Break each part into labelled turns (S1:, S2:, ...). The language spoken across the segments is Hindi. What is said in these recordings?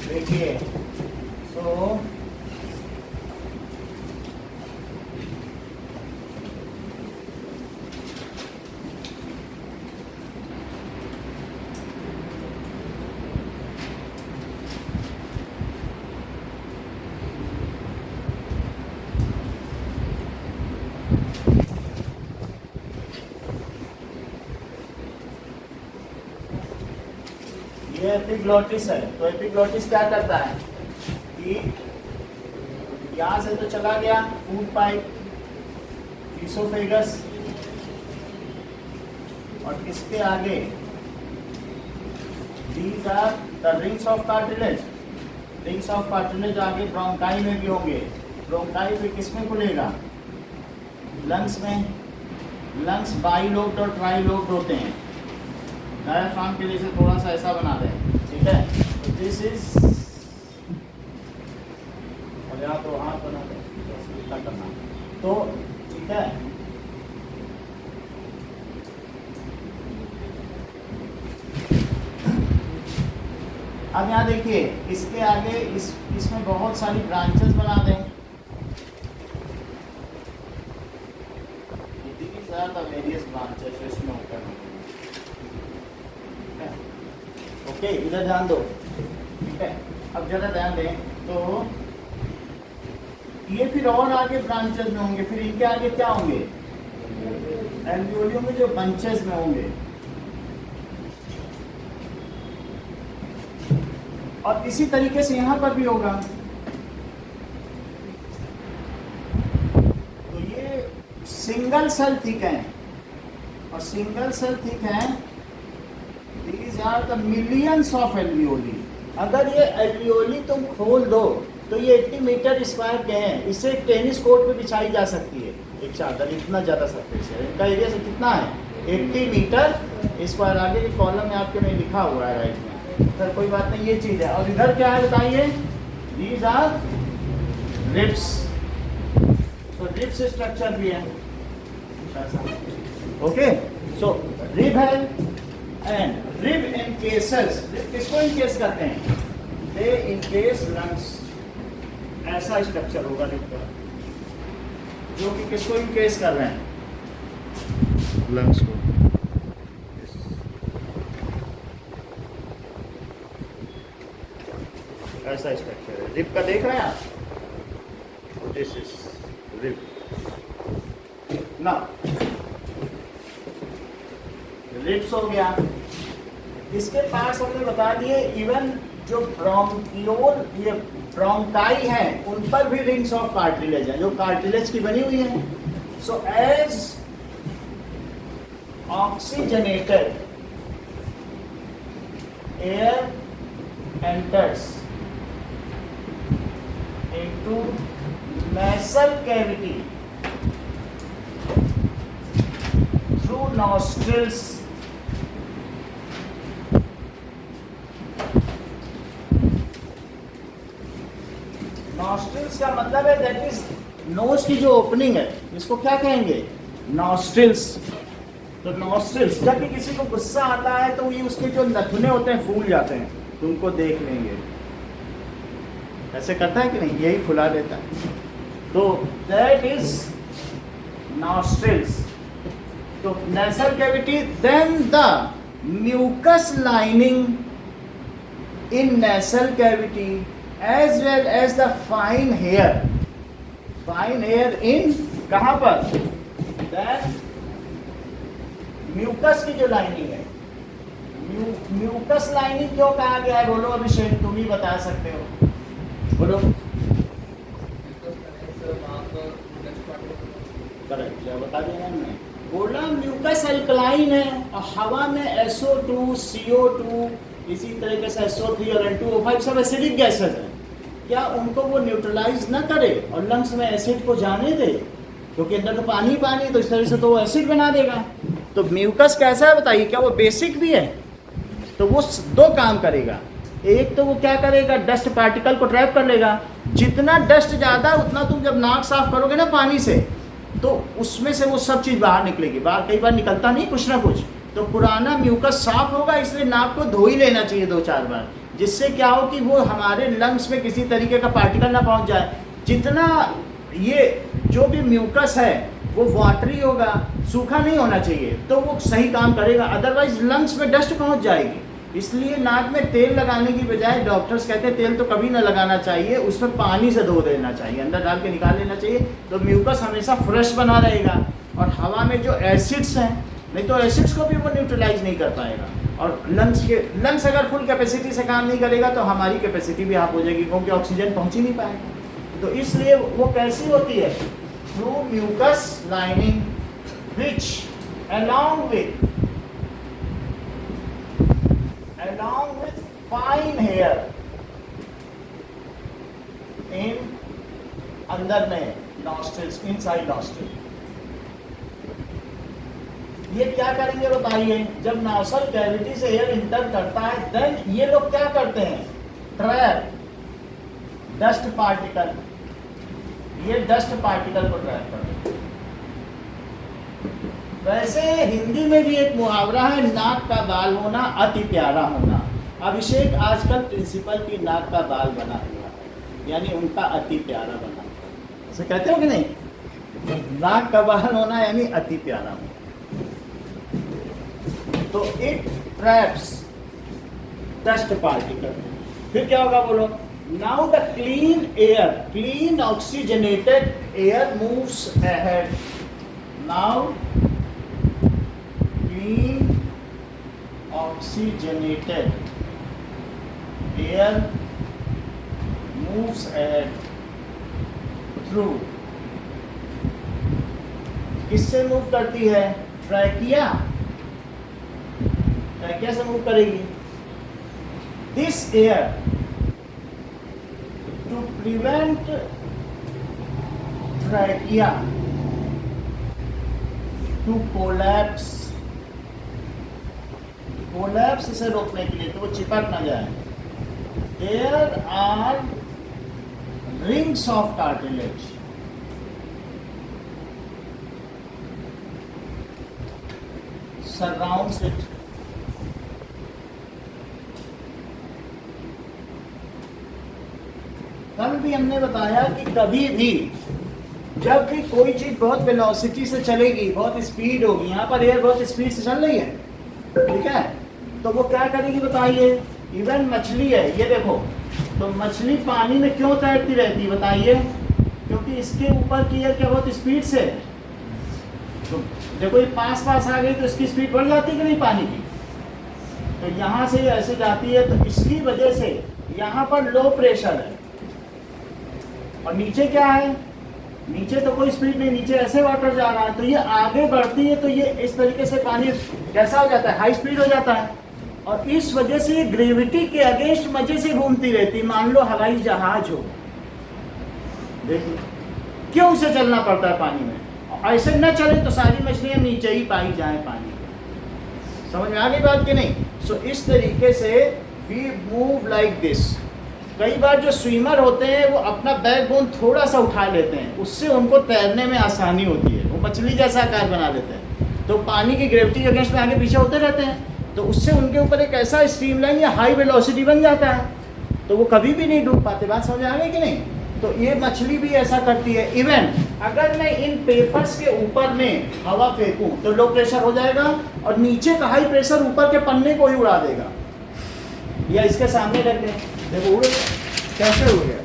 S1: देखिए सो ये एपिग्लॉटिस है। तो एपिग्लॉटिस क्या करता है कि यहाँ से तो चला गया फूड पाइप, ईसोफेगस, और इसके आगे these are the rings of cartilage. Rings of cartilage आगे ब्रोंकाई में भी होंगे। ब्रोंकाई भी किसमें खुलेगा? लंग्स में। लंग्स बाइलोब्ड और ट्राइलोब्ड होते हैं। डायफ्राम के लिए से थोड़ा सा ऐसा बना दें, ठीक है। तो दिस इज, और यहाँ तो हाथ बना दें, इतना करना, तो ठीक है। अब यहाँ देखिए इसके आगे इसमें बहुत सारी ब्रांचेस बना दें। These are the various branches इसमें होकर ओके, इधर ध्यान दो, ठीक है। अब जरा ध्यान दें तो ये फिर और आगे ब्रांचेस में होंगे। फिर इनके आगे क्या होंगे? एल्वियोलियों में जो बंचेस में होंगे। और इसी तरीके से यहाँ पर भी होगा। तो ये सिंगल सेल थिक है, और सिंगल सेल थिक है। These are the millions of alveoli। अगर ये एल्वियोली तुम खोल दो तो ये 80 मीटर स्क्वायर के हैं। इसे टेनिस कोर्ट पे बिछाई जा सकती है एक चादर, इतना ज़्यादा सरफेस है। इनका एरिया से कितना है? 80 मीटर स्क्वायर। आगे के कॉलम में आपके में लिखा हुआ है राइट में, सर कोई बात नहीं, ये चीज़ है। और इधर क्या है बताइए? These are ribs। तो रिब्स स्ट्रक्चर भी है। ओके, सो रिब है एंड रिब इनकेसेस। किसको इनकेस करते हैं? दे इनकेस लंग्स। ऐसा स्ट्रक्चर होगा रिब का, जो कि किसको इनकेस कर रहे हैं? लंग्स को। ऐसा स्ट्रक्चर है रिब का, देख रहे हैं आप? This is rib. ना रिब्स हो गया। इसके पास हमने बता दिए इवन जो ब्रोंकियोल, ये ब्रोंकाई है, उन पर भी रिंग्स ऑफ कार्टिलेज है, जो कार्टिलेज की बनी हुई है। So as oxygenated air enters into nasal cavity through nostrils, nostrils का मतलब है दैट इज नोज की जो ओपनिंग है, इसको क्या कहेंगे? नॉस्ट्रिल्स। तो नॉस्ट्रिल्स, जब भी किसी को गुस्सा आता है तो ये उसके जो नथुने होते हैं फूल जाते हैं, तो उनको देख लेंगे। ऐसे करता है कि नहीं? यही फुला देता है। तो दैट इज नॉस्ट्रिल्स। तो nasal cavity, then the mucus lining in nasal cavity as well as the fine hair in कहाँ पर? Then म्यूकस की जो लाइनिंग है, म्यूकस लाइनिंग क्यों कहा गया है? बोलो अभिषेक, तुम ही बता सकते हो, बोलो। करेक्ट, बता दिया मैंने। बोला म्यूकस अल्कलाइन है, और हवा में SO2, CO2, इसी तरीके से SO3 और N2O5 सब एसिडिक गैसेज हैं। क्या उनको वो न्यूट्रलाइज ना करे और लंग्स में एसिड को जाने दे? क्योंकि अंदर तो पानी पानी, तो इस तरह से तो वो एसिड बना देगा। तो म्यूकस कैसा है बताइए? क्या वो बेसिक भी है? तो वो दो काम करेगा। एक तो वो क्या करेगा? डस्ट पार्टिकल को ट्रैप कर लेगा। जितना डस्ट ज़्यादा, उतना तुम जब नाक साफ करोगे ना पानी से, तो उसमें से वो सब चीज़ बाहर निकलेगी। बाहर कई बार निकलता नहीं कुछ ना कुछ, तो पुराना म्यूकस साफ होगा, इसलिए नाक को धो ही लेना चाहिए 2-4 बार, जिससे क्या हो कि वो हमारे लंग्स में किसी तरीके का पार्टिकल ना पहुंच जाए। जितना ये जो भी म्यूकस है वो वाटरी होगा, सूखा नहीं होना चाहिए, तो वो सही काम करेगा, अदरवाइज लंग्स में डस्ट पहुंच जाएगी। इसलिए नाक में तेल लगाने की बजाय डॉक्टर्स कहते हैं तेल तो कभी ना लगाना चाहिए, उसमें पानी से धो देना चाहिए, अंदर डाल के निकाल लेना चाहिए, तो म्यूकस हमेशा फ्रेश बना रहेगा। और हवा में जो एसिड्स हैं, नहीं तो एसिड्स को भी वो न्यूट्रलाइज नहीं कर पाएगा। और लंग्स अगर फुल कैपेसिटी से काम नहीं करेगा तो हमारी कैपेसिटी भी हाफ हो जाएगी, क्योंकि ऑक्सीजन पहुंच ही नहीं पाएगा। तो इसलिए वो कैसी होती है, through mucus lining which along with fine hair in अंदर में nostrils, inside nostril। ये क्या करेंगे बताइए, जब नॉस्ट्रल कैविटी से एयर इंटर करता है, देन ये लोग क्या करते हैं, ट्रैप डस्ट पार्टिकल, ये डस्ट पार्टिकल को ट्रैप करते हैं। वैसे हिंदी में भी एक मुहावरा है, नाक का बाल होना अति प्यारा होना। अभिषेक आजकल प्रिंसिपल की नाक का बाल बना हुआ है, यानी उनका अति प्यारा बना, ऐसे कहते हो कि नहीं, नाक का बाल होना यानी अति प्यारा होना। तो इट ट्रैप्स डस्ट पार्टिकल। फिर क्या होगा बोलो, now the clean air, clean oxygenated air moves ahead. Now clean oxygenated air moves ahead through, किससे मूव करती है, ट्रैकिया, ट्रैकिया से मूव करेगी। This air to prevent trachea to collapse, collapse से रोकने के लिए, तो वो चिपक ना जाए। There are rings of cartilage, surrounds it. कल भी हमने बताया कि कभी भी जब भी कोई चीज बहुत वेलोसिटी से चलेगी, बहुत स्पीड होगी, यहाँ पर एयर बहुत स्पीड से चल रही है, ठीक है, तो वो क्या करेगी बताइए। इवन मछली है, ये देखो, तो मछली पानी में क्यों तैरती रहती है बताइए, क्योंकि इसके ऊपर की एयर क्या बहुत स्पीड से, तो देखो ये पास आ गई तो इसकी स्पीड बढ़ जाती है कि नहीं पानी की, तो यहाँ से ऐसे जाती है, तो इसकी वजह से यहाँ पर लो प्रेशर है, और नीचे क्या है, नीचे तो कोई स्पीड नहीं, नीचे ऐसे वाटर जा रहा है, तो ये आगे बढ़ती है, तो ये इस तरीके से पानी कैसा हो जाता है, हाई स्पीड हो जाता है, और इस वजह से ये ग्रेविटी के अगेंस्ट मजे से घूमती रहती। मान लो हवाई जहाज हो, देखिए क्यों उसे चलना पड़ता है पानी में, ऐसे न चले तो सारी मछलियां नीचे ही पाई जाए पानी में। समझ में आ गई बात कि नहीं। सो इस तरीके से वी मूव लाइक दिस। कई बार जो स्विमर होते हैं वो अपना बैकबोन थोड़ा सा उठा लेते हैं, उससे उनको तैरने में आसानी होती है, वो मछली जैसा आकार बना लेते हैं, तो पानी की ग्रेविटी के अगेंस्ट में आगे पीछे होते रहते हैं, तो उससे उनके ऊपर एक ऐसा स्ट्रीमलाइन या हाई वेलोसिटी बन जाता है, तो वो कभी भी नहीं डूब पाते। बात समझ आ गई कि नहीं। तो ये मछली भी ऐसा करती है। इवन अगर मैं इन पेपर्स के ऊपर में हवा फेंकूं तो लो प्रेशर हो जाएगा, और नीचे का हाई प्रेशर ऊपर के पन्ने को ही उड़ा देगा। या इसके सामने रख दें, देखो उड़ कैसे उड़ गया,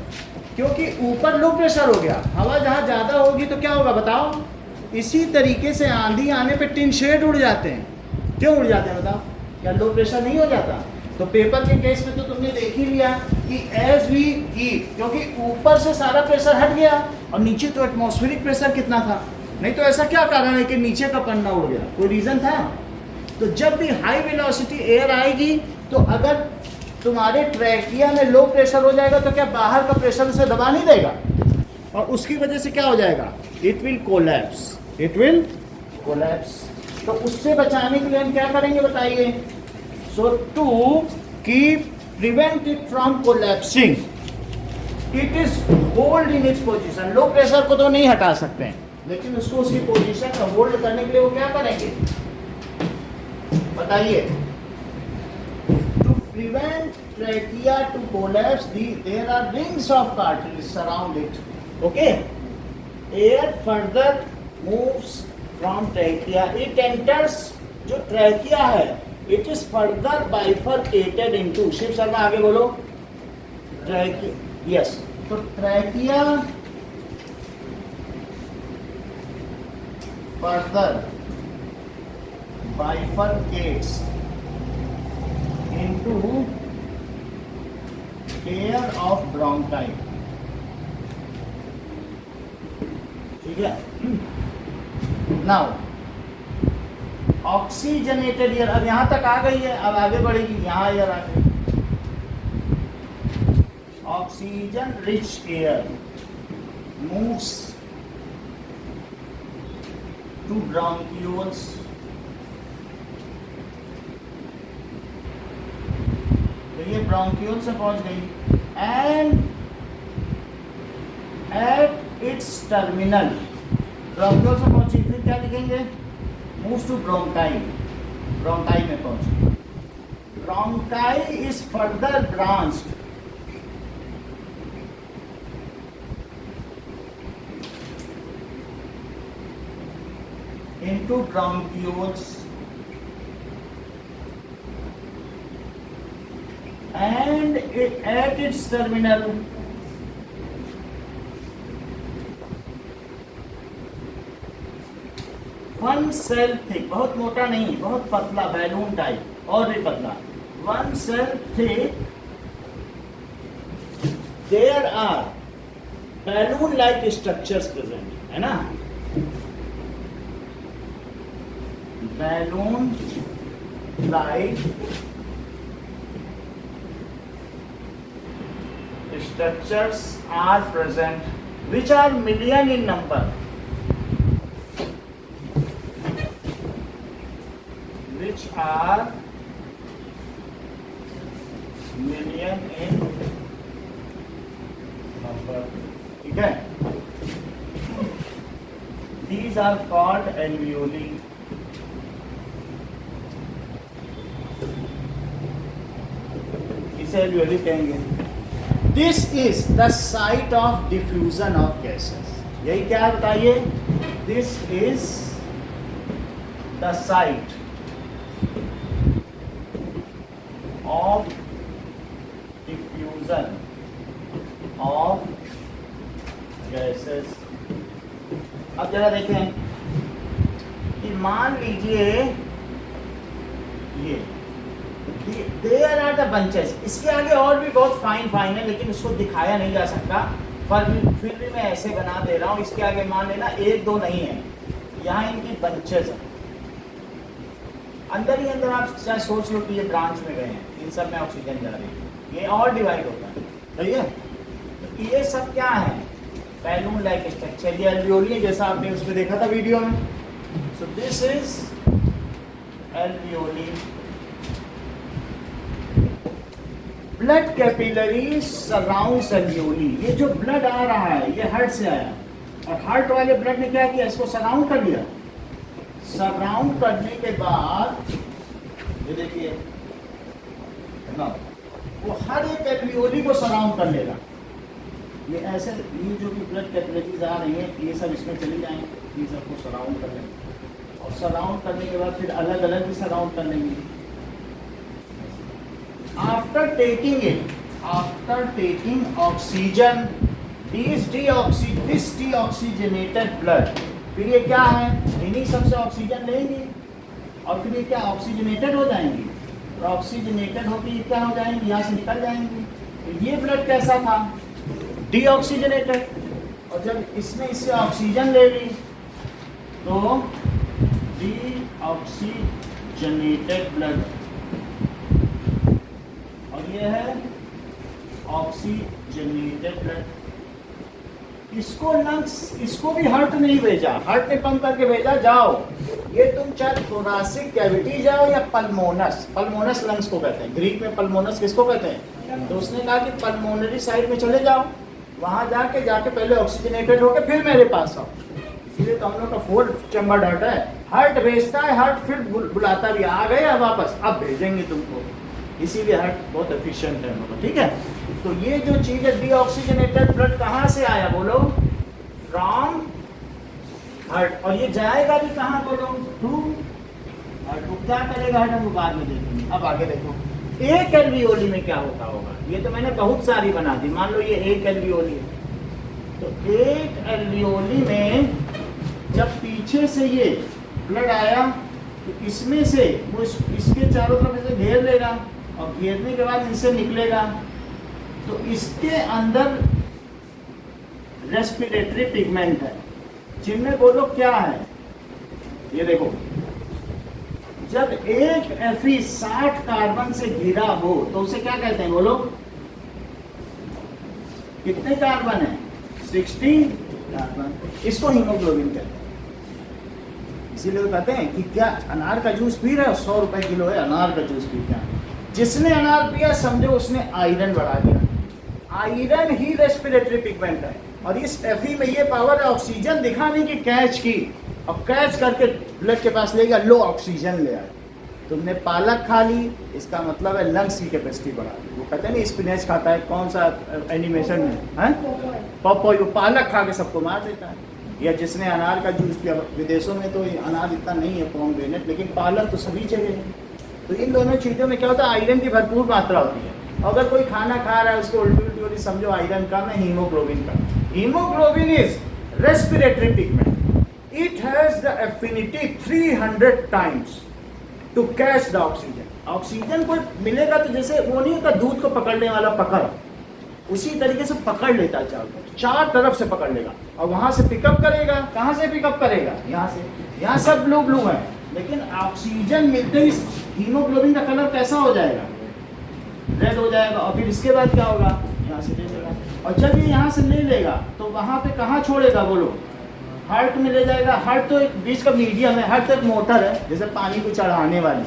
S1: क्योंकि ऊपर लो प्रेशर हो गया। हवा जहाँ ज़्यादा होगी तो क्या होगा बताओ, इसी तरीके से आंधी आने पे टिन शेड उड़ जाते हैं। क्यों उड़ जाते हैं बताओ, क्या लो प्रेशर नहीं हो जाता। तो पेपर के केस में तो तुमने देख ही लिया कि एज वी हीट, क्योंकि ऊपर से सारा प्रेशर हट गया और नीचे तो एटमॉस्फेरिक प्रेशर कितना था, नहीं तो ऐसा क्या कारण है कि नीचे का पन्ना उड़ गया, कोई रीज़न था। तो जब भी हाई वेलोसिटी एयर आएगी तो अगर तुम्हारे ट्रैकिया में लो प्रेशर हो जाएगा तो क्या बाहर का प्रेशर उसे दबा नहीं देगा, और उसकी वजह से क्या हो जाएगा, it will collapse, it will collapse. तो उससे बचाने के लिए हम क्या करेंगे बताइए। So to keep prevent it from collapsing, it is hold in its position. Low pressure को तो नहीं हटा सकते हैं, लेकिन उसको उसकी पोजीशन का होल्ड करने के लिए वो क्या करेंगे बताइए? To prevent trachea to collapse there are rings of cartilage surround it. Okay, air further moves from trachea, it enters. जो ट्रैकिया है it is further bifurcated into. Shiv Sharma आगे बोलो. Trachea, yes. तो trachea further bifurcates into pair of bronchi. ठीक है. Now oxygenated air, अब यहां तक आ गई है, अब आगे बढ़ेगी. यहां एयर आ गई. Oxygen rich air moves to bronchioles. तो ये ब्रोंकियोल से पहुंच गई and at its terminal. Bronchiole से पहुंची, फिर क्या लिखेंगे? Moves to bronchi. ब्रोंकाई में पहुंची. Bronchi is further branched into bronchioles and at its terminal one cell thick, बहुत मोटा नहीं, बहुत पतला, बैलून टाइप, और भी पतला. one cell thick, there are balloon like structures present, है ना? balloon like structures are present which are million in number, which are million in number. ठीक है. These are called alveoli. इसे alveoli कहेंगे. This is the site of diffusion of gases. यही क्या बताइए? This is the site of diffusion of gases. अब जरा देखें कि मान लीजिए ये देयर आर द बंचेस. इसके आगे और भी बहुत फाइन फाइन है लेकिन इसको दिखाया नहीं जा सकता, फिर भी मैं ऐसे बना दे रहा हूँ. इसके आगे मान लेना एक दो नहीं है, यहाँ इनकी बंचेस है. अंदर ही अंदर आप चाहे सोच लो कि ये ब्रांच में गए हैं, इन सब में ऑक्सीजन जा रही है, ये और डिवाइड होता है. सही है. तो ये सब क्या है? Balloon like structure. ये एल्वियोली जैसा आपने उसमें देखा था वीडियो में. सो this is alveoli. Blood capillary surrounds alveoli. ये जो ब्लड आ रहा है ये हार्ट से आया, और हार्ट वाले ब्लड ने क्या किया? इसको सराउंड कर लिया. सराउंड करने के बाद ये देखिए ना, वो हर एक एल्वियोली को सराउंड कर लेगा. ये ऐसे, ये जो भी ब्लड कैपिलरीज आ रही हैं ये सब इसमें चली जाएंगे, ये सबको सराउंड कर लेंगे, और सराउंड करने के बाद फिर अलग अलग भी सराउंड कर लेंगे. After taking oxygen, this deoxygenated blood, फिर ये क्या है? इन्हीं सबसे ऑक्सीजन लेंगी और फिर ये क्या ऑक्सीजनेटेड हो जाएंगी, और ऑक्सीजनेटेड होकर ये क्या हो जाएंगी? यहाँ से निकल जाएंगी. तो ये ब्लड कैसा था? डीऑक्सीजनेटेड. और जब इसने इससे ऑक्सीजन ले ली तो डीऑक्सीजनेटेड ब्लड, ये है ऑक्सीजनेटेड ब्लड. इसको लंग्स, इसको भी हार्ट नहीं भेजा, हार्ट ने पंप करके भेजा जाओ ये तुम चाहे थोरासिक कैविटी जाओ या पल्मोनस. पल्मोनस लंग्स को कहते हैं, ग्रीक में पल्मोनस किसको कहते हैं? तो उसने कहा कि पल्मोनरी साइड में चले जाओ, वहां जाके पहले ऑक्सीजनेटेड होके फिर मेरे पास आओ. इसलिए तो हम लोग का 4 चैम्बर हार्ट है। हार्ट भेजता है, हार्ट फिर बुलाता भी, आ गए अब वापस, अब भेजेंगे तुमको। इसीलिए हार्ट बहुत एफिशिएंट है हम लोग का, ठीक है। तो ये जो चीज है डीऑक्सीजनेटेड ब्लड कहाँ से आया बोलो, फ्रॉम हार्ट, और ये जाएगा भी कहाँ बोलो, टू हार्ट। वो क्या करेगा हार्ट, हम बाद में देखेंगे। अब आगे देखो एक एल्वियोली में क्या होता होगा। ये तो मैंने बहुत सारी बना दी, मान लो ये एक एल्वियोली है, तो एक एल्वियोली में जब पीछे से ये ब्लड आया तो इसमें से वो इसके चारों तरफ ऐसे घेर लेगा, और घेरने के बाद इनसे निकलेगा, तो इसके अंदर रेस्पिरेटरी पिगमेंट है, जिनमें बोलो क्या है, ये देखो जब एक Fe 60 कार्बन से घिरा हो तो उसे क्या कहते हैं बोलो, कितने कार्बन है, 60 कार्बन, इसको हीमोग्लोबिन कहते हैं। इसीलिए तो कहते हैं कि क्या अनार का जूस पी रहे हो, 100 रुपए किलो है अनार का जूस पी क्या, जिसने अनार पिया समझो उसने आयरन बढ़ा दिया। आयरन ही रेस्पिरेटरी पिगमेंट है, और इस Fe में ये पावर है ऑक्सीजन दिखाने की, कैच की, और कैच करके ब्लड के पास ले गया, लो ऑक्सीजन ले आया। तुमने पालक खा ली, इसका मतलब है लंग्स की कैपेसिटी बढ़ा दी। वो कहते हैं नहीं स्पिनच खाता है, कौन सा एनिमेशन में है, पॉपॉय, वो पालक खा के सबको मार देता है। या जिसने अनार का जूस पिया, विदेशों में तो अनार इतना नहीं है पोमग्रेनेट, लेकिन पालक तो सभी जगह है। तो इन दोनों चीज़ों में क्या होता है, आयरन की भरपूर मात्रा होती है। अगर कोई खाना खा रहा है उसको उल्टी उल्टी हो रही, समझो आयरन कम है, haemoglobin come. Haemoglobin is respiratory pigment, it has the affinity 300 times to catch the oxygen। Oxygen को मिलेगा तो जैसे वो नहीं होता दूध को पकड़ने वाला पकड़, उसी तरीके से पकड़ लेता है, चार तरफ से पकड़ लेगा, और वहां से पिकअप करेगा। कहां से पिकअप करेगा, यहाँ से। यहाँ सब ब्लू ब्लू है, लेकिन ऑक्सीजन मिलते ही हीमोग्लोबिन का कलर कैसा हो जाएगा, रेड हो जाएगा, और फिर इसके बाद क्या होगा, यहाँ से ले लेगा, और जब ये यहाँ से ले लेगा तो वहां पे कहाँ छोड़ेगा बोलो, हार्ट में ले जाएगा। हार्ट तो एक बीच का मीडियम है, हार्ट तो एक मोटर है जैसे पानी को चढ़ाने वाली,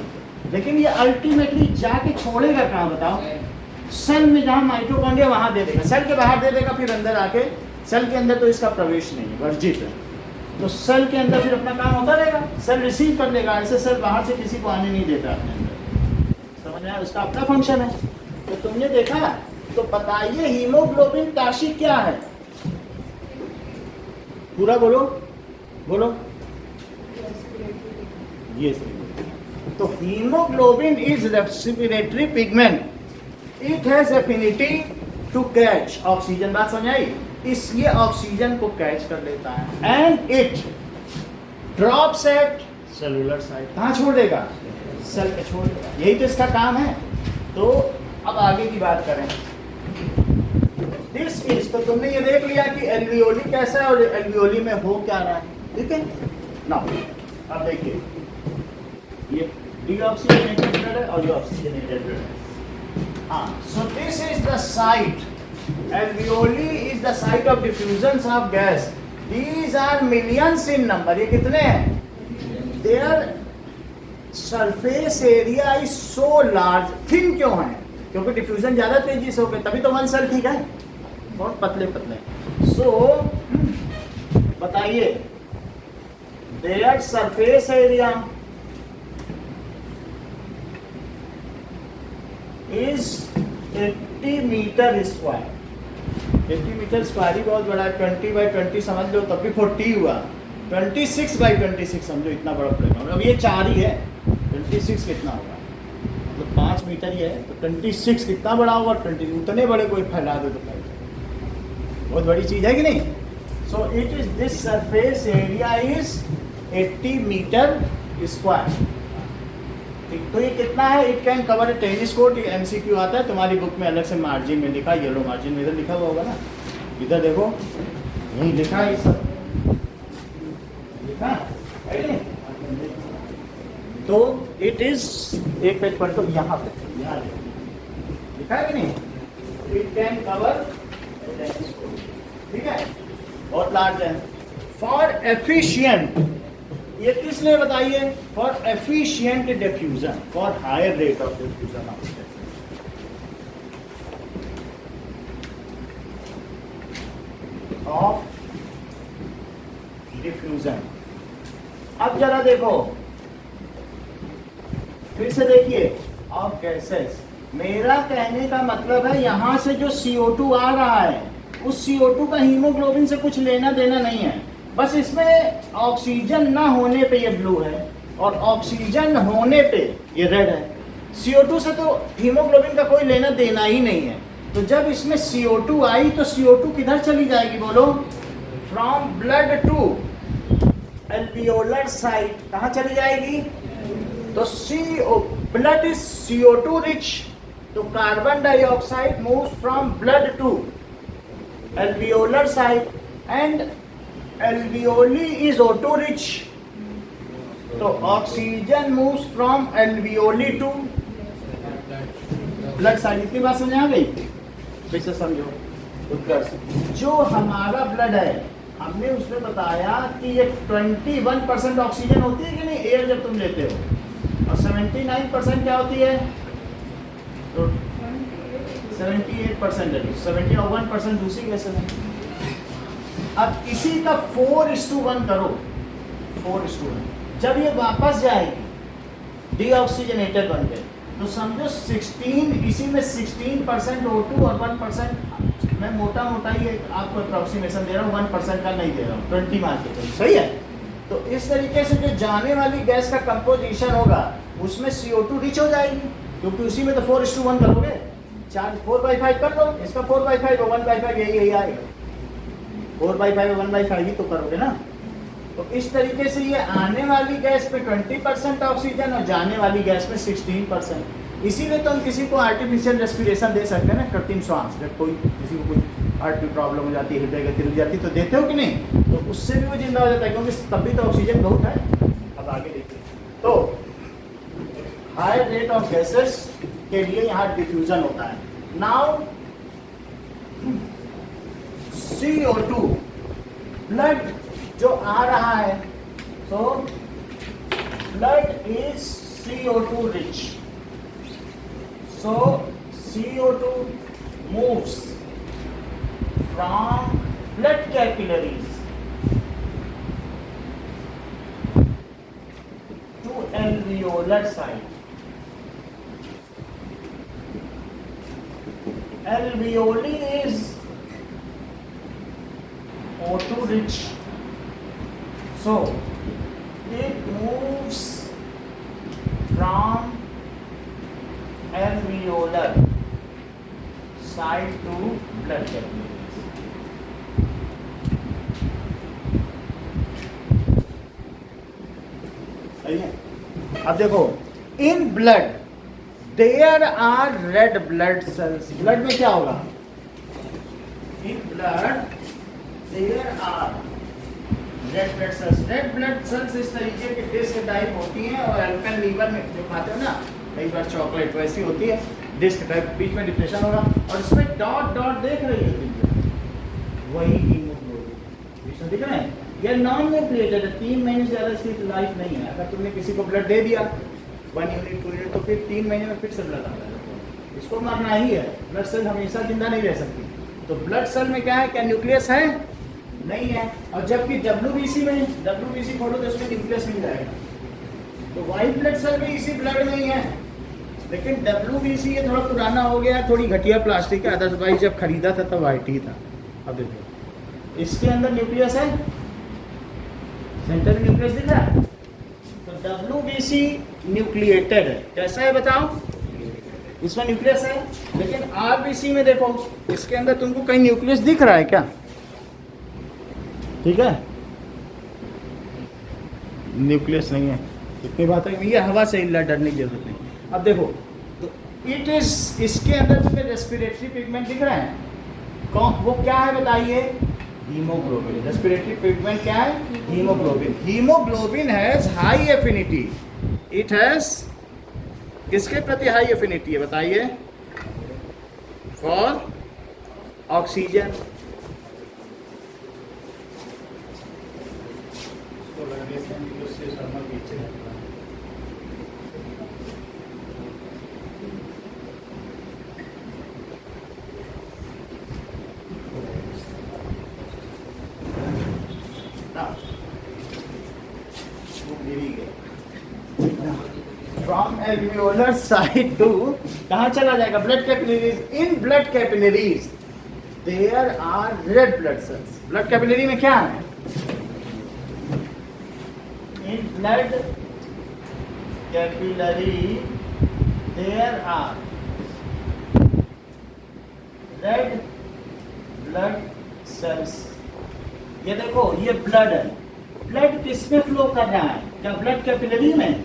S1: लेकिन ये अल्टीमेटली जाके छोड़ेगा कहाँ बताओ, सेल में, जहाँ माइटोकॉन्ड्रिया वहाँ दे देगा, सेल के बाहर दे देगा, फिर अंदर आके, सेल के अंदर तो इसका प्रवेश नहीं है, वर्जित है, तो सेल के अंदर फिर अपना काम होता रहेगा, सेल रिसीव कर लेगा। ऐसे सेल बाहर से किसी को आने नहीं देता अपने अंदर, समझ में आया, उसका अपना फंक्शन है। तो तुमने देखा, तो बताइए हीमोग्लोबिन राशि क्या है, पूरा बोलो बोलो, ये तो haemoglobin is respiratory pigment, it has affinity to catch oxygen. बात समझ आई, इसलिए ऑक्सीजन को कैच कर लेता है, and it drops at cellular side. कहाँ छोड़ देगा, सेल पे छोड़ देगा, यही तो इसका काम है। तो अब आगे की बात करें, दिस इज, तो तुमने ये देख लिया कि एल्वियोली कैसा है और एल्वियोली में हो क्या रहा है, ठीक है ना। अब देखिए ये डीऑक्सीजनेटेड ब्लड है और ये ऑक्सीजनेटेड ब्लड है। हाँ, so this is the site, alveoli is the site of diffusion of gas. These are millions in number. ये कितने हैं, their surface area is so large. Thin क्यों है, क्योंकि डिफ्यूजन ज्यादा तेजी से हो गया, तभी तो वन सेल ठीक है, बहुत पतले पतले। सो बताइए, there surface area is 80 metre square. 80 metre square ही बहुत बड़ा है, 20 बाई 20 समझ लो तब भी 40 हुआ, 26 बाई 26 समझो, इतना बड़ा प्लेटफॉर्म। अब ये 4 ही है, 26 कितना होगा, मतलब 5 मीटर ही है, तो 26 कितना बड़ा होगा, 20 उतने बड़े कोई फैला दो तो बहुत बड़ी चीज है कि नहीं। So it is, this surface area is 80 metre square. ठीक, तो ये कितना है, it can cover a tennis court. ये एमसीक्यू आता है तुम्हारी बुक में, अलग से मार्जिन में लिखा, येलो मार्जिन में इधर लिखा हुआ होगा ना, इधर देखो यही लिखा है, ये सब लिखा है नहीं? तो इट इज, एक पेज पर तो यहाँ पे यहाँ लिखा है कि नहीं, इट कैन कवर, ठीक है, बहुत लार्ज है। फॉर एफिशिएंट, ये किस लिए बताइए, for efficient diffusion, for higher rate of diffusion of diffusion. अब जरा देखो, फिर से देखिए, ऑफ गैसेस, मेरा कहने का मतलब है यहां से जो CO2 आ रहा है उस CO2 का हीमोग्लोबिन से कुछ लेना देना नहीं है, बस इसमें ऑक्सीजन ना होने पे ये ब्लू है और ऑक्सीजन होने पे ये रेड है। CO2 से तो हीमोग्लोबिन का कोई लेना देना ही नहीं है। तो जब इसमें CO2 आई तो CO2 किधर चली जाएगी बोलो? From blood to alveolar site, कहाँ चली जाएगी? तो ब्लड इज CO2 रिच, तो carbon dioxide moves from blood to alveolar site and alveoli is O2 rich, तो oxygen moves from alveoli to blood side. इतनी बात समझ आ गई? फिर से समझो उत्कर्ष, जो हमारा ब्लड है हमने उसमें बताया कि ये 21% ऑक्सीजन होती है कि नहीं एयर जब तुम लेते हो, और 79% क्या होती है? तो 78% है, 71% दूसरी गैसें हैं। अब इसी का 4:1 करो, 4:1, जब ये वापस जाएगी डीऑक्सीजनेटेड बन के, तो समझो 16, इसी में 16% O2 और 1%, मैं मोटा मोटा ही आपको अप्रोक्सीमेशन दे रहा हूँ, 1% का नहीं दे रहा हूँ, 20 मार्क के चलिए, सही है। तो इस तरीके से जो जाने वाली गैस का कंपोजिशन होगा उसमें CO2 रिच हो जाएगी, क्योंकि उसी में तो 4:1 करोगे, 4/5 कर दो, इसका 4/5 और 1/5 यही आएगा, 4/5 और 1/5 ही तो करोगे ना। तो इस तरीके से ये आने वाली गैस पे 20% ऑक्सीजन और जाने वाली गैस में 16%। इसीलिए तो हम किसी को आर्टिफिशियल रेस्पिरेशन दे सकते हैं ना, कृत्रिम श्वास, जब कोई किसी को कुछ हार्ट में प्रॉब्लम हो जाती है, हृदय गति रुक जाती है, तो देते हो कि नहीं? तो उससे भी वो जिंदा हो जाता है, क्योंकि तब भी तो ऑक्सीजन बहुत है। अब आगे देखिए, तो हाई रेट ऑफ गैसेस के लिए यहाँ डिफ्यूजन होता है। नाउ CO2 ब्लड जो आ रहा है, so blood is CO2 rich, so CO2 moves from blood capillaries to alveolar site. Alveoli is O2 rich, so it moves from alveolar side to blood capillaries. सही है। अब देखो, in blood there are red blood cells, blood में क्या होगा? In blood there are red blood cells. Red blood cells इस तरीके की डिस्क टाइप होती हैं, और अल्कन लीवर में जो खाते हो ना कई बार चॉकलेट, वैसी होती है डिस्क टाइप, बीच में डिप्रेशन होगा और इसमें डॉट डॉट देख रही है, वही हीमोग्लोबिन दिख रहे हैं। यह नॉन न्यूक्लिएटेड है, 3 महीने से ज़्यादा इसकी लाइफ नहीं है। अगर तुमने किसी को ब्लड दे दिया 1 यूनिट 2 यूनिट, तो फिर 3 महीने में फिर से ब्लड आता है, इसको मरना ही है। ब्लड सेल हमेशा जिंदा नहीं रह सकती। तो ब्लड सेल में क्या है? क्या न्यूक्लियस है? नहीं है। और जबकि WBC में, WBC खोलो तो उसमें न्यूक्लियस मिल जाएगा। तो व्हाइट ब्लड सेल भी इसी ब्लड में ही है, लेकिन WBC ये थोड़ा पुराना हो गया, थोड़ी घटिया प्लास्टिक है, अदरवाइज जब खरीदा था तब व्हाइट ही था। अब देखो इसके अंदर न्यूक्लियस है, सेंटर में न्यूक्लियस दिख रहा है। तो WBC न्यूक्लिएटेड है, कैसा है बताओ? इसमें न्यूक्लियस है, लेकिन RBC में देखो इसके अंदर तुमको कहीं न्यूक्लियस दिख रहा है क्या? ठीक है, न्यूक्लियस नहीं है। इतनी बात है, ये हवा से हिलना, डरने की जरूरत नहीं। अब देखो, तो इट इज, इसके अंदर तुम्हें रेस्पिरेटरी पिगमेंट दिख रहे हैं, कौन वो क्या है बताइए? हीमोग्लोबिन। रेस्पिरेटरी पिगमेंट क्या है? Haemoglobin. Haemoglobin has high affinity, it has किसके प्रति हाई एफिनिटी है बताइए? For oxygen. From alveolar side to कहाँ चला जाएगा? Blood capillaries. In blood capillaries there are red blood cells. Blood capillary में क्या है? In blood capillary there are red blood cells. ये देखो, ये ब्लड है। ब्लड किस में फ्लो कर रहा है? क्या ब्लड कैपिलरी में?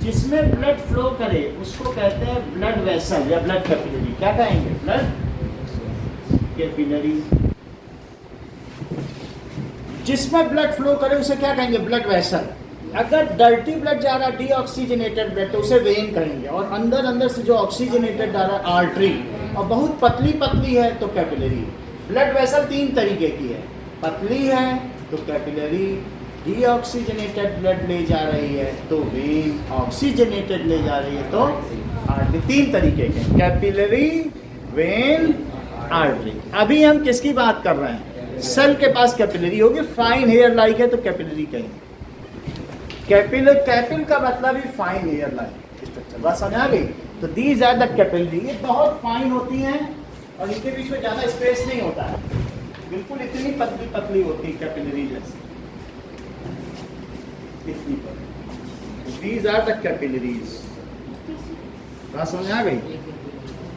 S1: जिसमें ब्लड फ्लो करे उसको कहते हैं ब्लड वेसल या ब्लड कैपिलरी। क्या कहेंगे? Blood capillary. जिसमें ब्लड फ्लो करे उसे क्या कहेंगे? Blood vessel. अगर डर्टी ब्लड जा रहा है, डीऑक्सीजनेटेड ब्लड, तो उसे वेन कहेंगे। और अंदर अंदर से जो ऑक्सीजनेटेड जा रहा है, आर्टरी। और बहुत पतली पतली है तो कैपिलरी। ब्लड वेसल 3 तरीके की है। पतली है तो कैपिलरी, डीऑक्सीजनेटेड ब्लड ले जा रही है तो वेन, ऑक्सीजनेटेड ले जा रही है तो आर्टरी। 3 तरीके के, कैपिलरी, वेन, आर्टरी। अभी हम किसकी बात कर रहे हैं? सेल के पास कैपिलरी होगी, फाइन हेयर लाइक है तो कैपिलरी कहेंगे। कैपिल का मतलब ही फाइन हेयर लाइन स्ट्रक्चर। बात समझ आ गई? तो दीज आर द कैपिलरी। ये बहुत फाइन होती हैं और इनके बीच में ज़्यादा स्पेस नहीं होता है, बिल्कुल इतनी पतली पतली होती है कैपिलरी जैसी, इतनी पतली। These are the capillaries. बात समझ आ गई?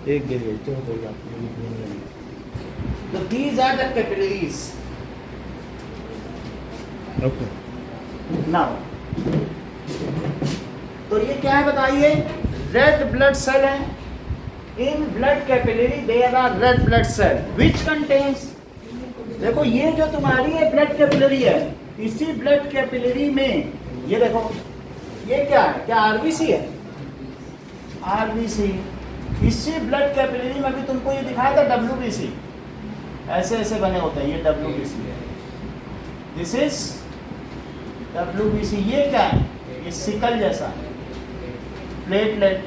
S1: एक गिर गई तो कोई बात नहीं। तो these are the capillaries. Okay, now तो ये क्या है बताइए? रेड ब्लड सेल है। In blood capillary there are red blood cell which contains. देखो, ये जो तुम्हारी है ब्लड कैपिलरी है, इसी ब्लड कैपिलरी में ये देखो, ये क्या है? क्या आरबीसी है? आरबीसी। इसी ब्लड कैपिलरी में भी तुमको ये दिखाया था डब्ल्यूबीसी, ऐसे ऐसे बने होते हैं, ये डब्ल्यूबीसी है। This is WBC. ये क्या है? ये सिकल जैसा प्लेटलेट।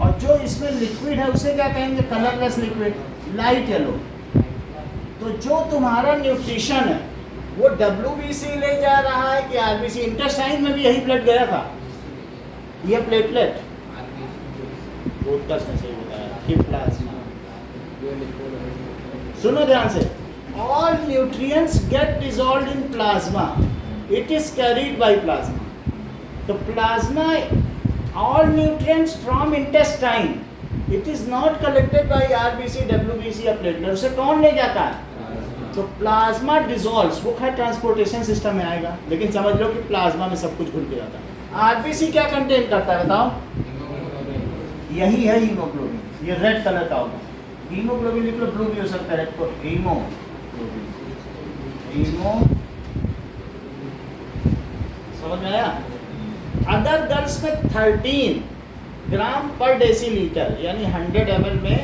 S1: और जो इसमें लिक्विड है उसे क्या कहेंगे? Colourless liquid, light yellow. तो जो तुम्हारा न्यूट्रिशन है वो डब्ल्यूबीसी ले जा रहा है कि आरबीसी? इंटेस्टाइन में भी यही ब्लड गया था, ये प्लेटलेट। उत्कर्ष ने सही बताया कि प्लाज्मा। सुनो ध्यान से, all nutrients get dissolved in plasma. It is carried by plasma. So plasma, all nutrients from intestine, it is not collected by RBC, WBC या platelet. उसे कौन ले जाता है? तो प्लाज्मा डिजोल्व्स, वो खैर ट्रांसपोर्टेशन सिस्टम में आएगा, लेकिन समझ लो कि प्लाज्मा में सब कुछ घुल के जाता है। आरबीसी क्या कंटेन करता है बताओ? यही है हीमोग्लोबिन, ये रेड कलर का होगा। हीमोग्लोबिन लिख लो, ब्लू भी हो सकता है, रेड को हीमो। समझ में आया? अदर गर्ल्स में 13 ग्राम पर डेसीलीटर, यानी 100 ml में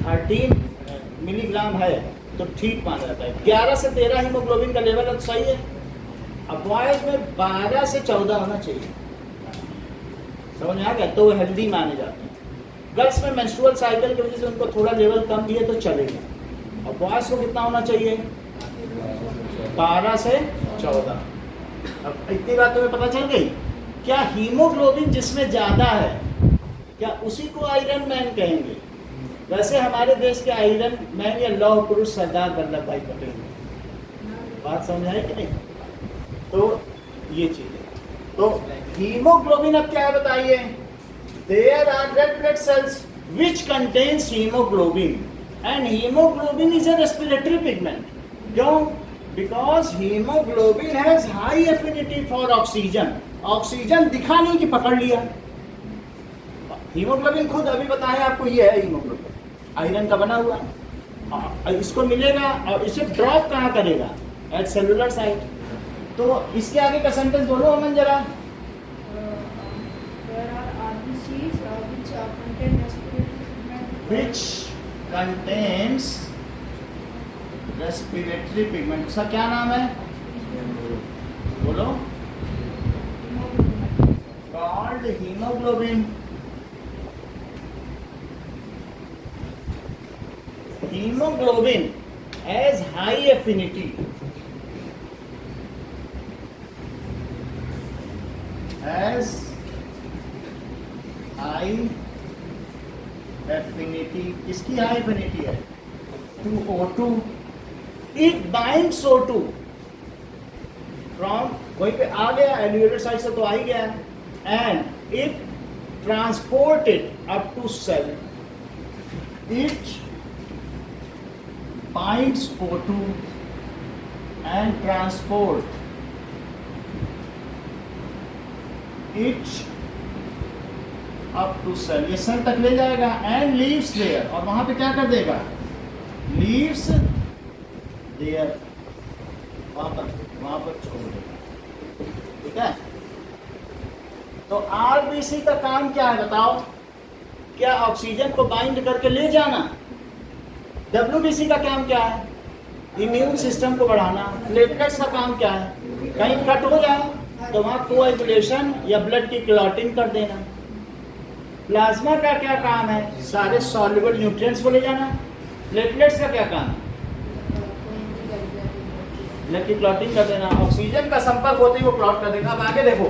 S1: 13 मिलीग्राम है तो ठीक माना जाता है। 11 से 13 हीमोग्लोबिन का लेवल तो सही है। अब बॉयज में 12 से 14 होना चाहिए। समझ में आ गया? तो वो हेल्दी माने जाते हैं। गर्ल्स में मेंस्ट्रुअल साइकिल की वजह से उनको थोड़ा लेवल कम भी है तो चलेगा। और बॉयज को कितना होना चाहिए? 12 से 14। अब इतनी बात तुम्हें पता चल गई? क्या हीमोग्लोबिन जिसमें ज़्यादा है, क्या उसी को आयरन मैन कहेंगे? वैसे हमारे देश के आयरन मैन या लौह पुरुष सरदार वल्लभ भाई पटेल। बात समझ आई कि नहीं? तो ये चीज़ है। तो हीमोग्लोबिन अब क्या है बताइए? There are red blood cells which contains haemoglobin, and haemoglobin is a respiratory pigment. क्यों? Because haemoglobin has high affinity for oxygen. Oxygen दिखा नहीं कि पकड़ लिया। हीमोग्लोबिन खुद अभी बताया आपको, ये है हीमोग्लोबिन, आयरन का बना हुआ है। इसको मिलेगा और इसे ड्रॉप कहाँ करेगा? At cellular site. तो इसके आगे का सेंटेंस बोलो अमन जरा। which contains respiratory pigment। उसका क्या नाम है? बोलो। called hemoglobin। hemoglobin has high affinity has high affinity, किसकी हाई एफिनिटी है? To O2, it binds O2 from, वहीं पे आ गया एलिवेटर साइड से तो आ ही गया, and it transported up to cell, it binds O2 and transport it up to cell, ये सेल तक ले जाएगा, एंड लीव्स देयर, और वहां पे क्या कर देगा? लीव्स देयर, वहां पर छोड़ देगा। ठीक है, तो आरबीसी का काम क्या है बताओ? क्या ऑक्सीजन को बाइंड करके ले जाना। डब्ल्यूबीसी का काम क्या है? इम्यून सिस्टम को बढ़ाना। प्लेटलेट्स का काम क्या है? कहीं कट हो जाए तो वहां कोएगुलेशन या ब्लड की क्लॉटिंग कर देना। प्लाज्मा का क्या काम है? सारे सॉल्युबल न्यूट्रिएंट्स को ले जाना। प्लेटलेट्स का क्या काम है? ब्लड की क्लॉटिंग कर देना। ऑक्सीजन का संपर्क होते ही वो क्लॉट कर देगा। अब आगे देखो,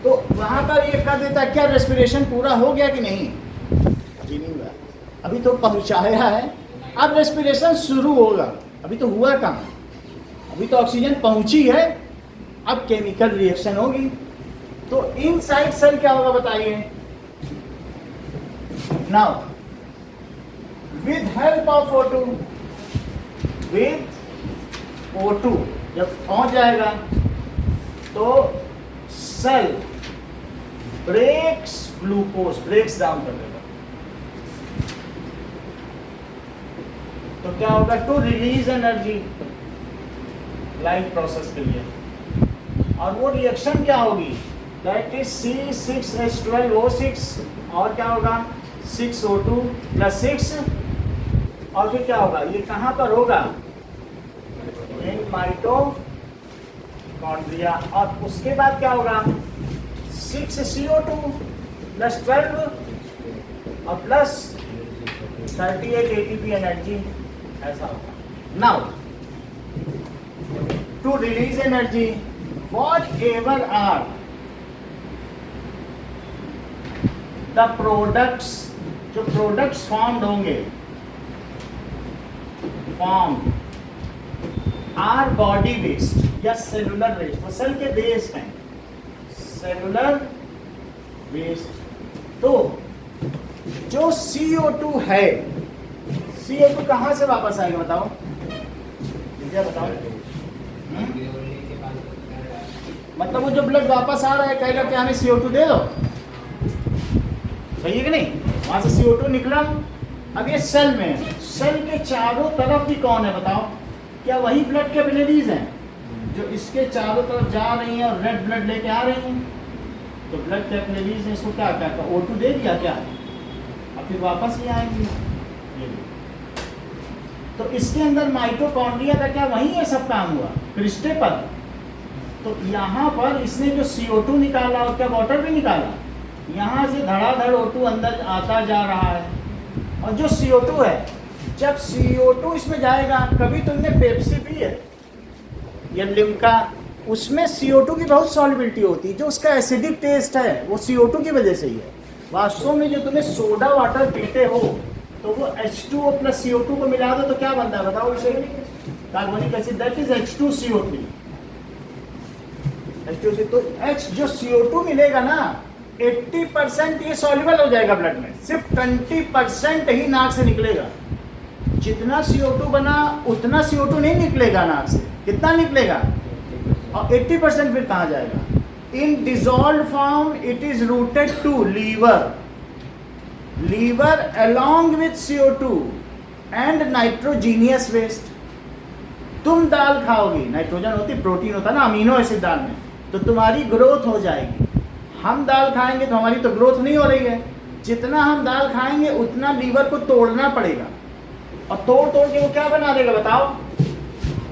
S1: तो वहां पर ये कर देता है। क्या रेस्पिरेशन पूरा हो गया कि नहीं? जी नहीं हुआ, अभी तो पहुंचाया है, अब रेस्पिरेशन शुरू होगा। अभी तो हुआ काम, अभी तो ऑक्सीजन पहुंची है, अब केमिकल रिएक्शन होगी। तो इनसाइड सेल क्या होगा बताइए? Now with help of O2, with O2 जब पहुंच जाएगा तो cell breaks glucose, breaks down कर देगा। तो क्या होगा? To release energy life process के लिए, और वो रिएक्शन क्या होगी? दैट इज C6H12O6, और क्या होगा? 6O2 + 6, और फिर क्या होगा? ये कहां पर होगा? In mitochondria. और उसके बाद क्या होगा? 6CO2 + 12 और प्लस 38 ATP एनर्जी, ऐसा होगा। Now to release energy, whatever are the products, जो प्रोडक्ट्स फॉर्म्ड होंगे, फॉर्म आर बॉडी वेस्ट या सेलुलर वेस्ट, वो सेल के वेस्ट हैं, सेलुलर वेस्ट। तो जो CO2 है, CO2 कहां से वापस आएगा बताओ? क्या बताओ? मतलब वो जो ब्लड वापस आ रहा है कहेगा कि हमें CO2 दे दो, सही है कि नहीं? वहां से CO2 निकला, अब ये सेल में है। सेल के चारों तरफ भी कौन है बताओ? क्या वही ब्लड कैपिलरीज हैं जो इसके चारों तरफ जा रही हैं और रेड ब्लड लेके आ रही हैं? तो ब्लड कैपिलरीज ने इसको क्या क्या O2 दे दिया क्या? अब फिर वापस नहीं आएंगी। तो इसके अंदर माइटोकॉन्ड्रिया का क्या वही है सब काम हुआ, क्रिस्टे पर। तो यहाँ पर इसने जो CO2 निकाला और क्या वाटर भी निकाला, यहाँ से धड़ाधड़ O2 अंदर आता जा रहा है। और जो CO2 है, जब CO2 इसमें जाएगा, कभी तुमने पेप्सी पी है या लिम्का, उसमें CO2 की बहुत सॉल्युबिलिटी होती है, जो उसका एसिडिक टेस्ट है वो CO2 की वजह से ही है। वास्तव में जो तुम्हें सोडा वाटर पीते हो तो वो H2O + CO2 को मिला दो तो क्या बनता है बताओ? इसे carbonic acid, that is H2CO3। H2CO, तो H जो CO2 मिलेगा ना, 80% ये सॉल्युबल हो जाएगा ब्लड में, सिर्फ 20% ही नाक से निकलेगा। जितना CO2 बना उतना CO2 नहीं निकलेगा नाक से, कितना निकलेगा? और 80% फिर कहाँ जाएगा? In dissolve form it is routed to liver, liver along with CO2 and nitrogenous waste. तुम दाल खाओगी, नाइट्रोजन होती, प्रोटीन होता है ना, अमीनो एसिड दाल में, तो तुम्हारी ग्रोथ हो जाएगी। हम दाल खाएंगे तो हमारी तो ग्रोथ नहीं हो रही है, जितना हम दाल खाएंगे उतना लीवर को तोड़ना पड़ेगा, और तोड़ तोड़ के वो क्या बना देगा बताओ?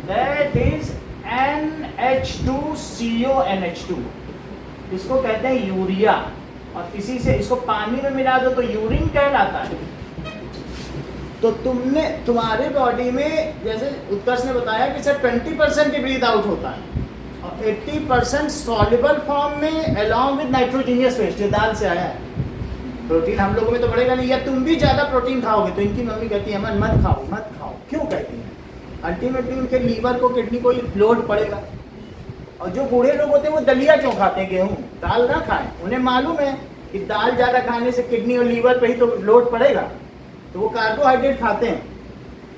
S1: दैट इज NH2CONH2, इसको कहते हैं यूरिया। और किसी से इसको पानी में मिला दो तो यूरिन कहलाता है। तो तुमने, तुम्हारे बॉडी में, जैसे उत्कर्ष ने बताया कि सिर्फ 20% ही ब्रीथ आउट होता है और 80% सॉल्युबल फॉर्म में अलॉन्ग विद नाइट्रोजीनियस वेस्ट, ये दाल से आया है। प्रोटीन हम लोगों में तो बढ़ेगा नहीं, या तुम भी ज़्यादा प्रोटीन खाओगे तो इनकी मम्मी कहती है अमन मत खाओ मत खाओ। क्यों कहती हैं? अल्टीमेटली उनके लीवर को किडनी को लोड पड़ेगा। और जो बूढ़े लोग होते हैं वो दलिया क्यों खाते हैं, गेहूँ दाल ना खाएं, उन्हें मालूम है कि दाल ज़्यादा खाने से किडनी और लीवर पे ही तो लोड पड़ेगा, तो वो कार्बोहाइड्रेट खाते हैं,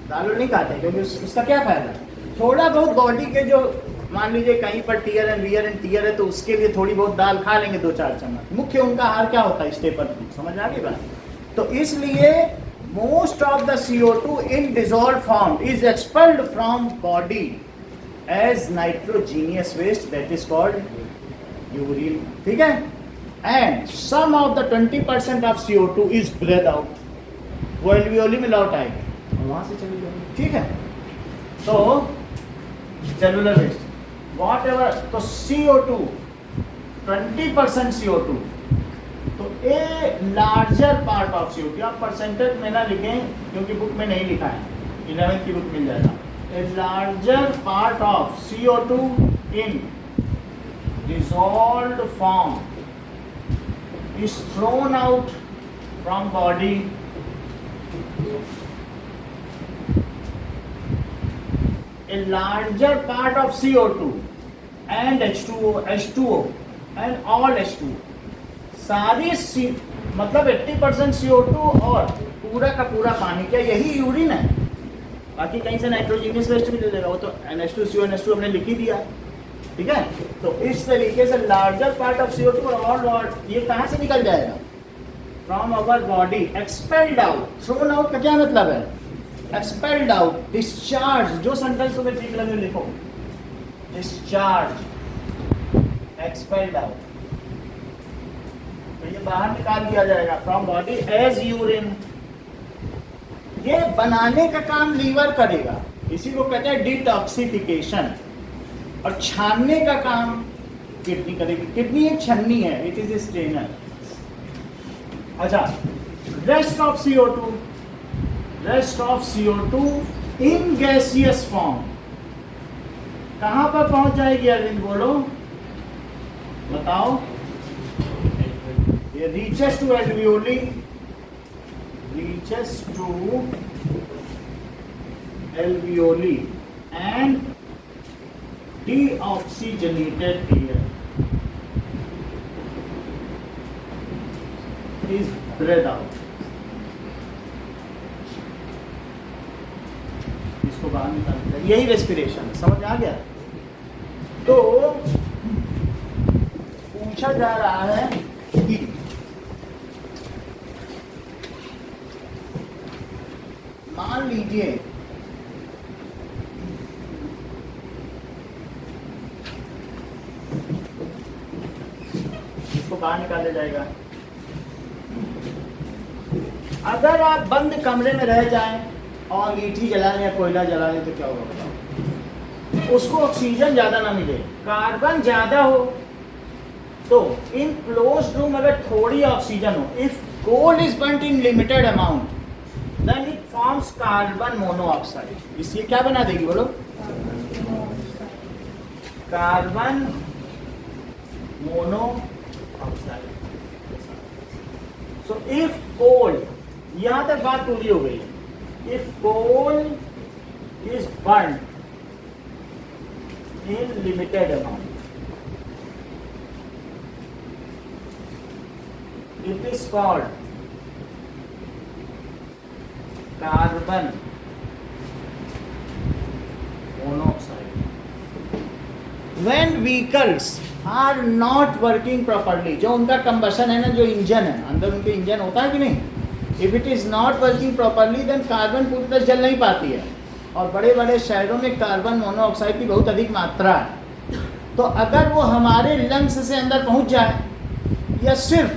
S1: दाल नहीं खाते, क्योंकि उसका क्या फायदा। थोड़ा बहुत बॉडी के जो मान लीजिए कहीं पर tear and wear and tear है तो उसके लिए थोड़ी बहुत दाल खा लेंगे 2-4 चम्मच। मुख्य उनका आहार क्या होता है? Staple food. समझ आ गई बात? तो इसलिए most of the CO2 in dissolve form is expelled from body as nitrogenous waste, that is called urine. ठीक है? And some of the 20% of CO2 is breath out, वो एल्वियोली में लौट आएगी और वहां से चली जाएगी। ठीक है? तो सेलुलर वेस्ट वॉट एवर, तो CO2 20% CO2, तो a larger part of CO2, आप परसेंटेज में ना लिखें क्योंकि बुक में नहीं लिखा है, 11th की बुक मिल जाएगा। A larger part of CO2 in dissolved form is thrown out from body a larger part of CO2 and H2O and all H2O, सारी मतलब 80% CO2 और पूरा का पूरा पानी, क्या यही यूरिन है? बाकी कहीं से नाइट्रोजीनियस वेस्ट भी ले लेगा, वो तो NH2CO NH2 हमने लिख ही दिया। ठीक है? तो इस तरीके से लार्जर पार्ट ऑफ CO2 और ये कहाँ से निकल जाएगा? From our body, expelled out. Thrown out का क्या मतलब है? Expelled out, discharge. जो सेंटेंस तुम्हें ठीक लगे लिखो, डिस्चार्ज, एक्सपेल्ड आउट, तो ये बाहर निकाल दिया जाएगा फ्रॉम बॉडी एज यूरिन। ये बनाने का काम लीवर करेगा, इसी को कहते हैं डिटॉक्सिफिकेशन, और छानने का काम किडनी करेगी। किडनी एक छन्नी है, इट इज ए स्ट्रेनर। अच्छा, rest of CO2 in gaseous form कहां पर पहुंच जाएगी अरविंद? बोलो, बताओ। ये reaches to alveoli, and deoxygenated air is breathed out। इसको बाहर निकालते हैं, यही रेस्पिरेशन है। समझ आ गया? तो पूछा जा रहा है कि मान लीजिए इसको बाहर निकाला जाएगा। अगर आप बंद कमरे में रह जाएं और अंगीठी जला लें या कोयला जला लें तो क्या होगा बताओ? उसको ऑक्सीजन ज्यादा ना मिले, कार्बन ज्यादा हो, तो इन क्लोज्ड रूम अगर थोड़ी ऑक्सीजन हो, if coal is burned in limited amount then it forms carbon monoxide. इसलिए क्या बना देगी? बोलो, carbon monoxide. So if coal, यहां तक बात पूरी हो गई। If coal is burned in limited amount, it is called carbon monoxide। when vehicles are not working properly, जो उनका कंबशन है ना, जो इंजन है, अंदर उनके इंजन होता है कि नहीं, if it is not working properly then carbon पूरी तरह जल नहीं पाती है, और बड़े बड़े शहरों में कार्बन मोनोऑक्साइड की बहुत अधिक मात्रा है। तो अगर वो हमारे लंग्स से अंदर पहुंच जाए, या सिर्फ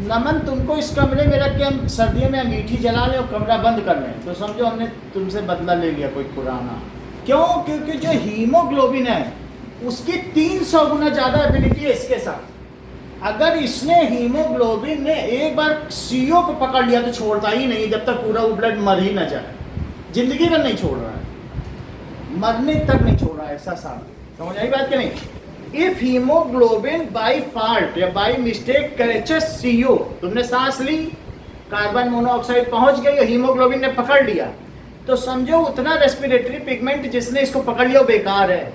S1: नमन तुमको इस कमरे में रख के हम सर्दियों में अंगीठी जला लें और कमरा बंद कर लें, तो समझो हमने तुमसे बदला ले लिया कोई पुराना। क्यों? क्योंकि जो हीमोग्लोबिन है उसकी 300 गुना ज़्यादा एबिलिटी है इसके साथ। अगर इसने हीमोग्लोबिन ने एक बार CO को पकड़ लिया तो छोड़ता ही नहीं, जब तक पूरा वो ब्लड मर ही ना जाए। जिंदगी भर नहीं छोड़ रहा है, मरने तक नहीं छोड़ रहा है, ऐसा साबित। समझ आई बात कि नहीं? इफ हीमोग्लोबिन बाई फॉल्ट या बाई मिस्टेक कैचेस CO, तुमने सांस ली, कार्बन मोनोऑक्साइड पहुंच गई और हीमोग्लोबिन ने पकड़ लिया, तो समझो उतना रेस्पिरेटरी पिगमेंट जिसने इसको पकड़ लिया वो बेकार है,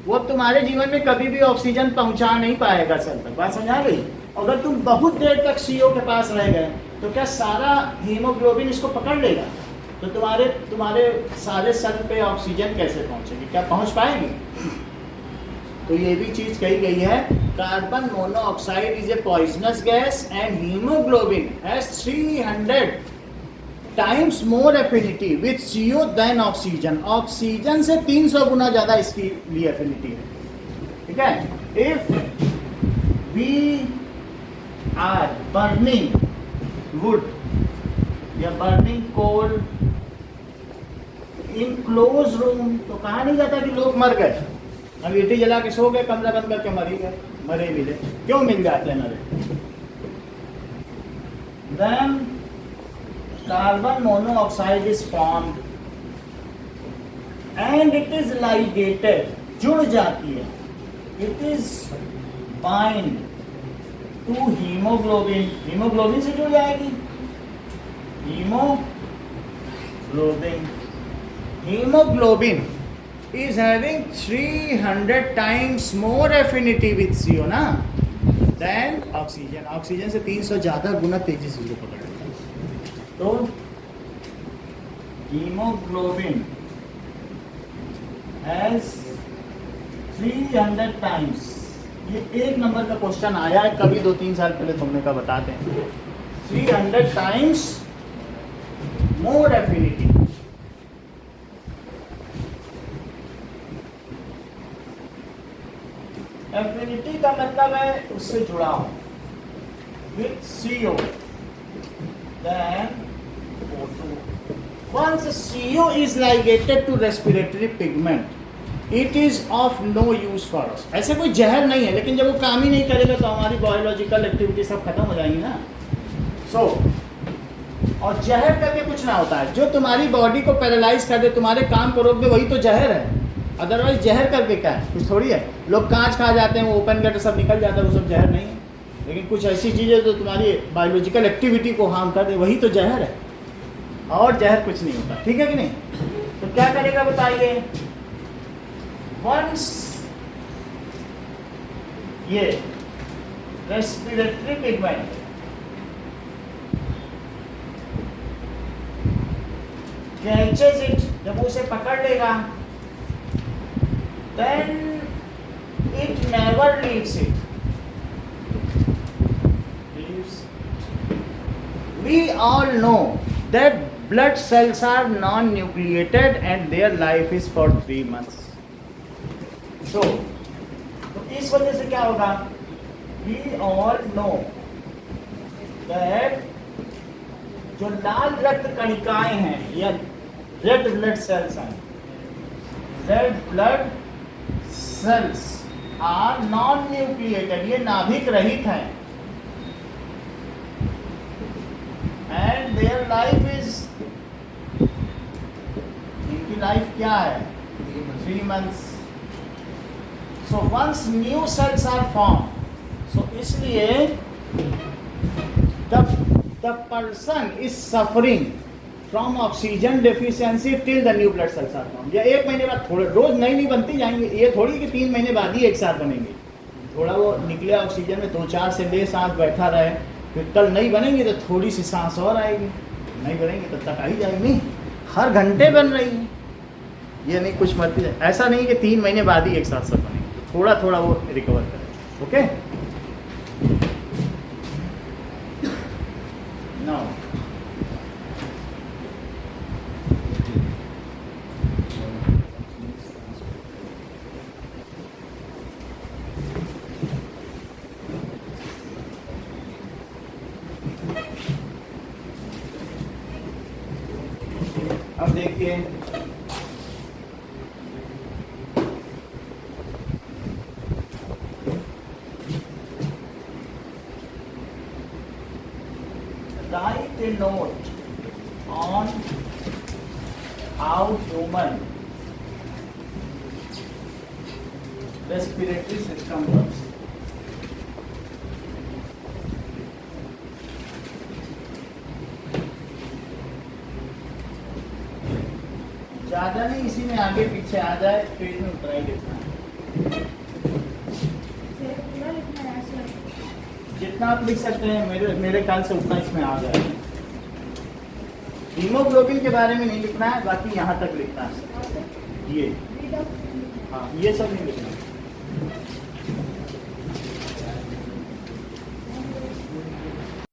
S1: वो तुम्हारे जीवन में कभी भी ऑक्सीजन पहुंचा नहीं पाएगा सेल तक। बात समझ आ गई? अगर तुम बहुत देर तक CO के पास रह गए तो क्या सारा हीमोग्लोबिन इसको पकड़ लेगा? तो तुम्हारे सारे सेल पे ऑक्सीजन कैसे पहुंचेगी? क्या पहुंच पाएगी? तो ये भी चीज कही गई है, carbon monoxide is a poisonous gas and haemoglobin has 300 times more affinity with CO than oxygen. Oxygen से 300 गुना ज्यादा इसकी लिए एफिनिटी है, ठीक है? If we are burning wood या burning coal in close room, तो कहा नहीं जाता कि लोग मर गए, अब ईटी जला के सो गए, कमरा बंद करके मरी गए, मरे मिले, क्यों मिल जाते हैं मरे? Then carbon monoxide is formed and it is ligated, जुड़ जाती है, it is bind to haemoglobin, haemoglobin से जुड़ जाएगी, haemoglobin is having 300 times more affinity with CO ना than ऑक्सीजन। ऑक्सीजन से 300 ज्यादा गुना तेजी से इसको पकड़ लेता है। तो हीमोग्लोबिन has 300 times, ये 1 नंबर का क्वेश्चन आया है कभी 2-3 साल पहले, तुमने का बताते हैं, 300 times more affinity। एफिनिटी का मतलब है उससे जुड़ा हूं, with CO then O2। Once CO is ligated to respiratory pigment, it is of no use for us। ऐसे कोई जहर नहीं है, लेकिन जब वो काम ही नहीं करेगा तो हमारी बायोलॉजिकल एक्टिविटी सब खत्म हो जाएंगी ना। और जहर करके कुछ ना होता है, जो तुम्हारी बॉडी को पैरालाइज कर दे, तुम्हारे काम को रोक दे, वही तो जहर है। अदरवाइज जहर करके क्या है? कुछ थोड़ी है। लोग कांच खा जाते हैं, वो ओपन करके सब निकल जाता है, वो सब जहर नहीं है। लेकिन कुछ ऐसी चीज़ें जो तुम्हारी बायोलॉजिकल एक्टिविटी को हार्म कर दे, वही तो जहर है, और जहर कुछ नहीं होता, ठीक है कि नहीं? तो क्या करेगा बताइए? वंस ये रेस्पिरेटरी पिगमेंट कैचेज इट, जब उसे पकड़ लेगा, then it never leaves it। We all know that blood cells are non-nucleated and their life is for 3 months। So, तो इस वजह से क्या होगा? We all know that जो लाल रक्त कणिकाएं हैं या रेड ब्लड सेल्स हैं, red blood cells are non nucleated, ये नाभिक रहित है, एंड देयर लाइफ इज, इनकी लाइफ क्या है? 3 months। So once new cells are form, so इसलिए the person is suffering from oxygen deficiency till the new blood cells are form. या 1 महीने बाद, थोड़े रोज नई बनती जाएंगे, ये थोड़ी कि 3 महीने बाद ही एक साथ बनेंगे। थोड़ा वो निकले ऑक्सीजन में 2-4 से ले सांस बैठा रहे, फिर कल नहीं बनेंगे तो थोड़ी सी सांस और आएगी, नहीं बनेंगे तब तक आ ही जाएगी। हर घंटे बन रही है, ये नहीं कुछ मरती जाए, ऐसा नहीं कि 3 महीने बाद ही एक साथ सब बनेंगे, तो थोड़ा थोड़ा वो रिकवर करें। ओके, नाउ अब देखिए, write a note on how human respiratory system works. ज्यादा नहीं, इसी में आगे पीछे आ जाए, पेज में उतरा ही लिखना है। जितना आप लिख सकते हैं, मेरे ख्याल से उतना इसमें आ जाए। हीमोग्लोबिन के बारे में नहीं लिखना है, बाकी यहाँ तक लिखना है। ये हाँ, ये सब नहीं लिखना है।